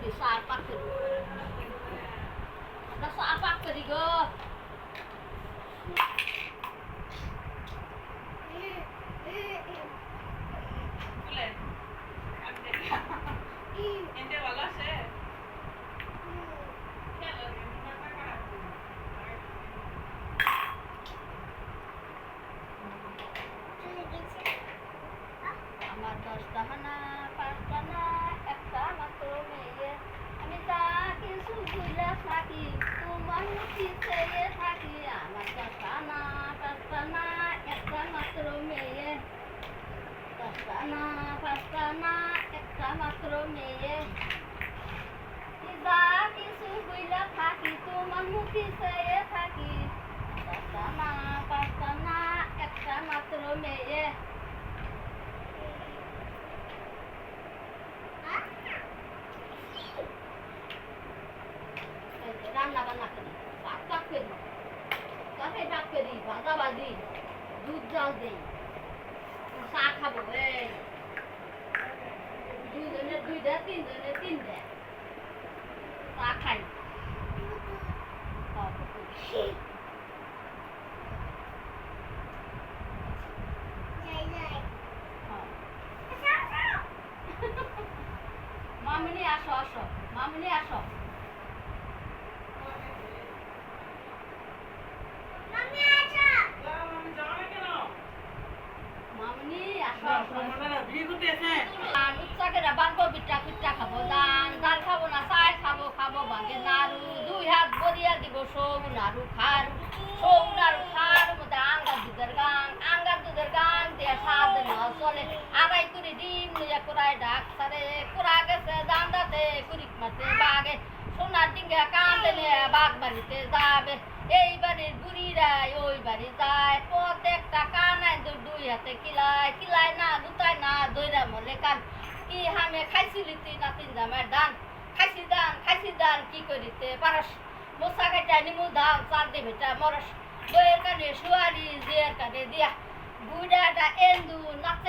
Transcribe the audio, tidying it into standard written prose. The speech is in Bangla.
kedi sarpak kedi. Nasa apak kedi go. আমার 10টা না 5টা না একটা মাত্র মেয়ে আমি তা কিছু ভুলে থাকি তোমার মুখে চেয়ে থাকি আমার 10টা না 5টা না একটা মাত্র মেয়ে 10টা না 5টা না একটা মাত্র মেয়ে আমি তা কিছু ভুলে থাকি তোমার মুখে চেয়ে থাকি 10টা না 5টা না একটা মাত্র মেয়ে রান্না বান্না করি ভাত কাপ করি কাঠে ডাক করি ভাজা ভাজি দুধ জল দিই চা খাবো এই দুজনে 2টা 3জনে 3টা চা খাই মামনি আসো আসো মামনি আসো মামনি আসো উচ্চাকেরা বাঁধবো পিঠা পিঠা খাবো দান ডাল খাবো না চাই খাবো খাবো ভাগে নাড়ু 2 হাত বরিয়া দিব সৌ নাড়ু খাড়ু মধ্যে আঙ্গার দুধের গান দিয়ে সাজ চলে আড়াই করে ডিম নিয়ে কোরাই ডাক সারে কোরা গেছে দান্দাতে কুড়িক মারতে বাগে সোনার ডিঙ্গা কান্দে নিয়ে বাঘ বাড়িতে যাবে এই বাড়ির বুড়িরা ওই বাড়ি যায় প্রত্যেকটা কানায় 2 হাতে কিলাই না গুতায় না দইরা মলে কান কি হামে খাইছিলি তুই নাতিন জামার দান খাইছি দান কি করিতে পারস মোসা খাইটা নিমু ধান চাল দে বেটা মরস দইয়ের কানে শুয়ারি জিয়ের কানে দিয়া বুড়াটা এন্দু নাতি